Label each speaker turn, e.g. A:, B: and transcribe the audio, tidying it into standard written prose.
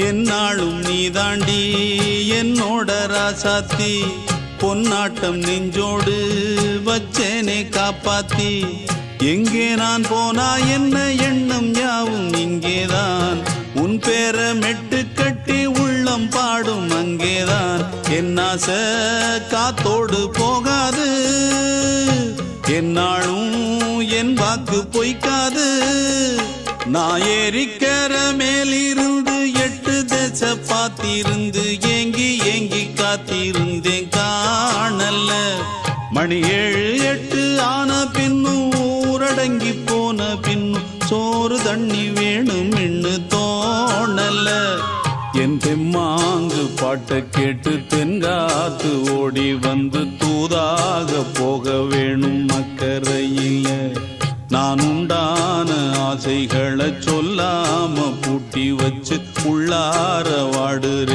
A: என்னாலும் நீதாண்டி என்னோட ராசாத்தி பொன்னாட்டம் நெஞ்சோடு வச்சேனே காப்பாத்தி எங்கே நான் போனா என்ன எண்ணம் யாவும் இங்கேதான் உன் பேர மெட்டு கட்டி உள்ளம் பாடும் அங்கேதான் என் ஆசை காத்தோடு போகாது என்னாலும் என் வாக்கு பொய்க்காது நான் ஏறிக்கிற மேலிருந்து 8 தேச பார்த்திருந்து ஏங்கி ஏங்கி காத்திருந்தேன் காணல மணி 7 8 ஆன பின்னும் ஊரடங்கி போன பின்னும் சோறு தண்ணி வேணும் இன்னு தோணல என் தெம்மாங்கு பாட்டை கேட்டு தென்காத்து ஓடி வந்து தூதாக போக வேணும் அக்கறையில நான் உண்டான ஆசைகளை சொல்லாம பூட்டி வச்சு உள்ளார வாடுறேன்.